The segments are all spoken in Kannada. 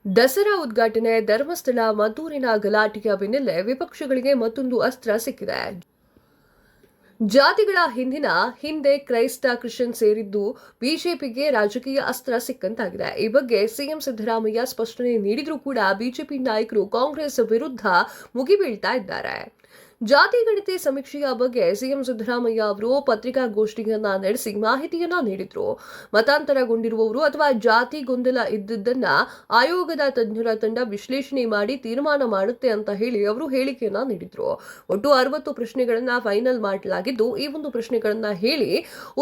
ದಸರಾ ಉದ್ಘಾಟನೆ ಧರ್ಮಸ್ಥಳ ಮದ್ದೂರಿನ ಗಲಾಟೆಯ ಬೆನ್ನಲ್ಲೇ ವಿಪಕ್ಷಗಳಿಗೆ ಮತ್ತೊಂದು ಅಸ್ತ್ರ ಸಿಕ್ಕಿದೆ. ಜಾತಿಗಳ ಹಿಂದೆ ಕ್ರೈಸ್ತ ಕ್ರಿಶ್ಚಿಯನ್ ಸೇರಿದ್ದು ಬಿಜೆಪಿಗೆ ರಾಜಕೀಯ ಅಸ್ತ್ರ ಸಿಕ್ಕಂತಾಗಿದೆ. ಈ ಬಗ್ಗೆ ಸಿಎಂ ಸಿದ್ದರಾಮಯ್ಯ ಸ್ಪಷ್ಟನೆ ನೀಡಿದ್ರೂ ಕೂಡ ಬಿಜೆಪಿ ನಾಯಕರು ಕಾಂಗ್ರೆಸ್ ವಿರುದ್ಧ ಮುಗಿಬೀಳ್ತಾ ಇದ್ದಾರೆ. ಜಾತಿ ಗಣತಿ ಸಮೀಕ್ಷೆಯ ಬಗ್ಗೆ ಸಿಎಂ ಸಿದ್ದರಾಮಯ್ಯ ಅವರು ಪತ್ರಿಕಾಗೋಷ್ಠಿಯನ್ನ ನಡೆಸಿ ಮಾಹಿತಿಯನ್ನ ನೀಡಿದ್ರು. ಮತಾಂತರಗೊಂಡಿರುವವರು ಅಥವಾ ಜಾತಿ ಗೊಂದಲ ಇದ್ದುದನ್ನ ಆಯೋಗದ ತಜ್ಞರ ತಂಡ ವಿಶ್ಲೇಷಣೆ ಮಾಡಿ ತೀರ್ಮಾನ ಮಾಡುತ್ತೆ ಅಂತ ಹೇಳಿ ಅವರು ಹೇಳಿಕೆಯನ್ನ ನೀಡಿದ್ರು. ಒಟ್ಟು 60 ಪ್ರಶ್ನೆಗಳನ್ನ ಫೈನಲ್ ಮಾಡಲಾಗಿದ್ದು, ಈ ಒಂದು ಪ್ರಶ್ನೆಗಳನ್ನ ಹೇಳಿ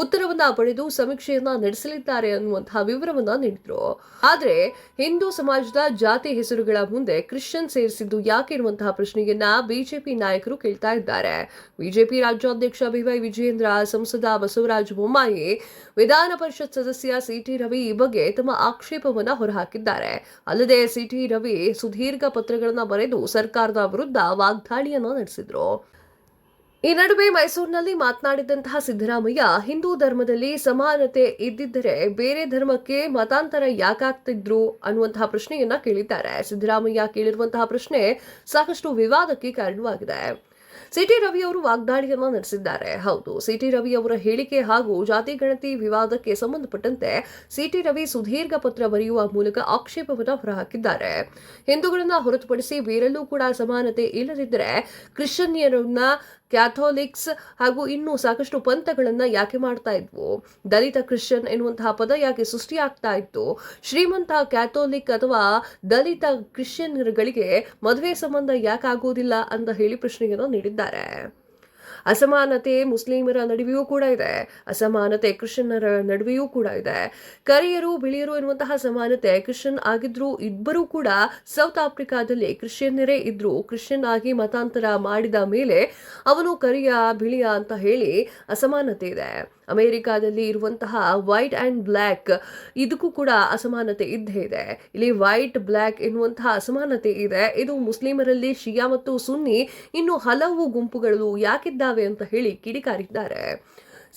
ಉತ್ತರವನ್ನ ಪಡೆದು ಸಮೀಕ್ಷೆಯನ್ನ ನಡೆಸಲಿದ್ದಾರೆ ಅನ್ನುವಂತಹ ವಿವರವನ್ನ ನೀಡಿದ್ರು. ಆದ್ರೆ ಹಿಂದೂ ಸಮಾಜದ ಜಾತಿ ಹೆಸರುಗಳ ಮುಂದೆ ಕ್ರಿಶ್ಚಿಯನ್ ಸೇರಿಸಿದ್ದು ಯಾಕೆ ಇರುವಂತಹ ಪ್ರಶ್ನೆಯನ್ನ ಬಿಜೆಪಿ ನಾಯಕರು ಕೇಳ್ತಾ ಇದ್ದಾರೆ. ಬಿಜೆಪಿ ರಾಜ್ಯಾಧ್ಯಕ್ಷ ಬಿವೈ ವಿಜಯೇಂದ್ರ, ಸಂಸದ ಬಸವರಾಜ ಬೊಮ್ಮಾಯಿ, ವಿಧಾನ ಪರಿಷತ್ ಸದಸ್ಯ ಸಿಟಿ ರವಿ ಈ ಬಗ್ಗೆ ತಮ್ಮ ಆಕ್ಷೇಪವನ್ನ ಹೊರಹಾಕಿದ್ದಾರೆ. ಅಲ್ಲದೆ ಸಿಟಿ ರವಿ ಸುದೀರ್ಘ ಪತ್ರಗಳನ್ನು ಬರೆದು ಸರ್ಕಾರದ ವಿರುದ್ಧ ವಾಗ್ದಾಳಿಯನ್ನ ನಡೆಸಿದ್ರು. ಈ ನಡುವೆ ಮೈಸೂರಿನಲ್ಲಿ ಮಾತನಾಡಿದಂತಹ ಸಿದ್ದರಾಮಯ್ಯ, ಹಿಂದೂ ಧರ್ಮದಲ್ಲಿ ಸಮಾನತೆ ಇದ್ದಿದ್ದರೆ ಬೇರೆ ಧರ್ಮಕ್ಕೆ ಮತಾಂತರ ಯಾಕಾಗ್ತಿದ್ರು ಅನ್ನುವಂತಹ ಪ್ರಶ್ನೆಯನ್ನ ಕೇಳಿದ್ದಾರೆ. ಸಿದ್ದರಾಮಯ್ಯ ಕೇಳಿರುವಂತಹ ಪ್ರಶ್ನೆ ಸಾಕಷ್ಟು ವಿವಾದಕ್ಕೆ ಕಾರಣವಾಗಿದೆ. ಸಿಟಿ ರವಿ ಅವರು ವಾಗ್ದಾಳಿಯನ್ನ ನಡೆಸಿದ್ದಾರೆ. ಹೌದು, ಸಿಟಿ ರವಿ ಅವರ ಹೇಳಿಕೆ ಹಾಗೂ ಜಾತಿ ಗಣತಿ ವಿವಾದಕ್ಕೆ ಸಂಬಂಧಪಟ್ಟಂತೆ ಸಿಟಿ ರವಿ ಸುದೀರ್ಘ ಪತ್ರ ಬರೆಯುವ ಮೂಲಕ ಆಕ್ಷೇಪವನ್ನು ಹೊರಹಾಕಿದ್ದಾರೆ. ಹಿಂದೂಗಳನ್ನ ಹೊರತುಪಡಿಸಿ ಬೇರೆಲ್ಲೂ ಕೂಡ ಸಮಾನತೆ ಇಲ್ಲದಿದ್ದರೆ ಕ್ರಿಶ್ಚಿಯನ್ನರನ್ನ ಕ್ಯಾಥೋಲಿಕ್ಸ್ ಹಾಗೂ ಇನ್ನೂ ಸಾಕಷ್ಟು ಪಂಥಗಳನ್ನ ಯಾಕೆ ಮಾಡ್ತಾ ಇದ್ವು? ದಲಿತ ಕ್ರಿಶ್ಚಿಯನ್ ಎನ್ನುವಂತಹ ಪದ ಯಾಕೆ ಸೃಷ್ಟಿಯಾಗ್ತಾ ಇತ್ತು? ಶ್ರೀಮಂತ ಕ್ಯಾಥೋಲಿಕ್ ಅಥವಾ ದಲಿತ ಕ್ರಿಶ್ಚಿಯನ್ಗಳಿಗೆ ಮದುವೆ ಸಂಬಂಧ ಯಾಕಾಗೋದಿಲ್ಲ ಅಂತ ಹೇಳಿ ಪ್ರಶ್ನೆಯನ್ನು ನೀಡಿದ್ದಾರೆ. ಅಸಮಾನತೆ ಮುಸ್ಲಿಮರ ನಡುವೆಯೂ ಕೂಡ ಇದೆ, ಅಸಮಾನತೆ ಕ್ರಿಶ್ಚಿಯನ್ನರ ನಡುವೆಯೂ ಕೂಡ ಇದೆ. ಕರಿಯರು ಬಿಳಿಯರು ಎನ್ನುವಂತಹ ಸಮಾನತೆ ಕ್ರಿಶ್ಚಿಯನ್ ಆಗಿದ್ರು ಇಬ್ಬರೂ ಕೂಡ ಸೌತ್ ಆಫ್ರಿಕಾದಲ್ಲಿ ಕ್ರಿಶ್ಚಿಯನ್ನರೇ ಇದ್ರು. ಕ್ರಿಶ್ಚಿಯನ್ ಆಗಿ ಮತಾಂತರ ಮಾಡಿದ ಮೇಲೆ ಅವನು ಕರಿಯ ಬಿಳಿಯ ಅಂತ ಹೇಳಿ ಅಸಮಾನತೆ ಇದೆ. ಅಮೆರಿಕಾದಲ್ಲಿ ಇರುವಂತಹ ವೈಟ್ ಅಂಡ್ ಬ್ಲ್ಯಾಕ್ ಇದಕ್ಕೂ ಕೂಡ ಅಸಮಾನತೆ ಇದ್ದೇ ಇದೆ. ಇಲ್ಲಿ ವೈಟ್ ಬ್ಲ್ಯಾಕ್ ಎನ್ನುವಂತಹ ಅಸಮಾನತೆ ಇದೆ. ಇದು ಮುಸ್ಲಿಮರಲ್ಲಿ ಶಿಯಾ ಮತ್ತು ಸುನ್ನಿ ಇನ್ನು ಹಲವು ಗುಂಪುಗಳು ಯಾಕಿದ್ದಾವೆ ಅಂತ ಹೇಳಿ ಕಿಡಿಕಾರಿದ್ದಾರೆ.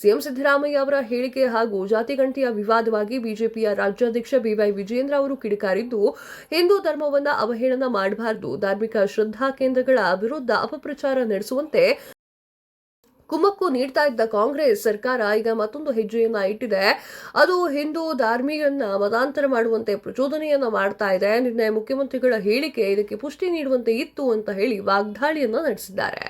ಸಿಎಂ ಸಿದ್ದರಾಮಯ್ಯ ಅವರ ಹೇಳಿಕೆ ಹಾಗೂ ಜಾತಿಗಣತಿಯ ವಿವಾದವಾಗಿ ಬಿಜೆಪಿಯ ರಾಜ್ಯಾಧ್ಯಕ್ಷ ಬಿವೈ ವಿಜಯೇಂದ್ರ ಅವರು ಕಿಡಿಕಾರಿದ್ದು, ಹಿಂದೂ ಧರ್ಮವನ್ನ ಅವಹೇಳನ ಮಾಡಬಾರದು, ಧಾರ್ಮಿಕ ಶ್ರದ್ಧಾ ಕೇಂದ್ರಗಳ ವಿರುದ್ಧ ಅಪಪ್ರಚಾರ ನಡೆಸುವಂತೆ ಕುಮ್ಮಕ್ಕು ನೀಡ್ತಾ ಇದ್ದ ಕಾಂಗ್ರೆಸ್ ಸರ್ಕಾರ ಈಗ ಮತ್ತೊಂದು ಹೆಜ್ಜೆಯನ್ನ ಇಟ್ಟಿದೆ. ಅದು ಹಿಂದೂ ಧಾರ್ಮಿಕರನ್ನ ಮತಾಂತರ ಮಾಡುವಂತೆ ಪ್ರಚೋದನೆಯನ್ನ ಮಾಡ್ತಾ ಇದೆ. ನಿನ್ನೆ ಮುಖ್ಯಮಂತ್ರಿಗಳ ಹೇಳಿಕೆ ಇದಕ್ಕೆ ಪುಷ್ಟಿ ನೀಡುವಂತೆ ಇತ್ತು ಅಂತ ಹೇಳಿ ವಾಗ್ದಾಳಿಯನ್ನ ನಡೆಸಿದ್ದಾರೆ.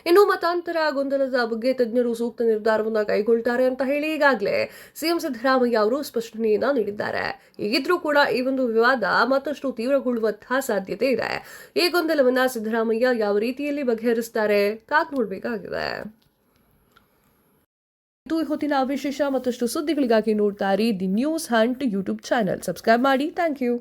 ಇನ್ನು ಮತಾಂತರ ಗೊಂದಲದ ಬಗ್ಗೆ ತಜ್ಞರು ಸೂಕ್ತ ನಿರ್ಧಾರವನ್ನು ಕೈಗೊಳ್ತಾರೆ ಅಂತ ಹೇಳಿ ಈಗಾಗಲೇ ಸಿಎಂ ಸಿದ್ದರಾಮಯ್ಯ ಅವರು ಸ್ಪಷ್ಟನೆಯನ್ನ ನೀಡಿದ್ದಾರೆ. ಹೀಗಿದ್ರೂ ಕೂಡ ಈ ಒಂದು ವಿವಾದ ಮತ್ತಷ್ಟು ತೀವ್ರಗೊಳ್ಳುವಂತಹ ಸಾಧ್ಯತೆ ಇದೆ. ಈ ಗೊಂದಲವನ್ನ ಸಿದ್ದರಾಮಯ್ಯ ಯಾವ ರೀತಿಯಲ್ಲಿ ಬಗೆಹರಿಸ್ತಾರೆ ಕಾದ್ ನೋಡಬೇಕಾಗಿದೆ. ಇದು ಹೊತ್ತಿನ ವಿಶೇಷ. ಮತ್ತಷ್ಟು ಸುದ್ದಿಗಳಿಗಾಗಿ ನೋಡ್ತಾ ಇರಿ the news hunt YouTube channel. Subscribe ಮಾಡಿ. Thank you.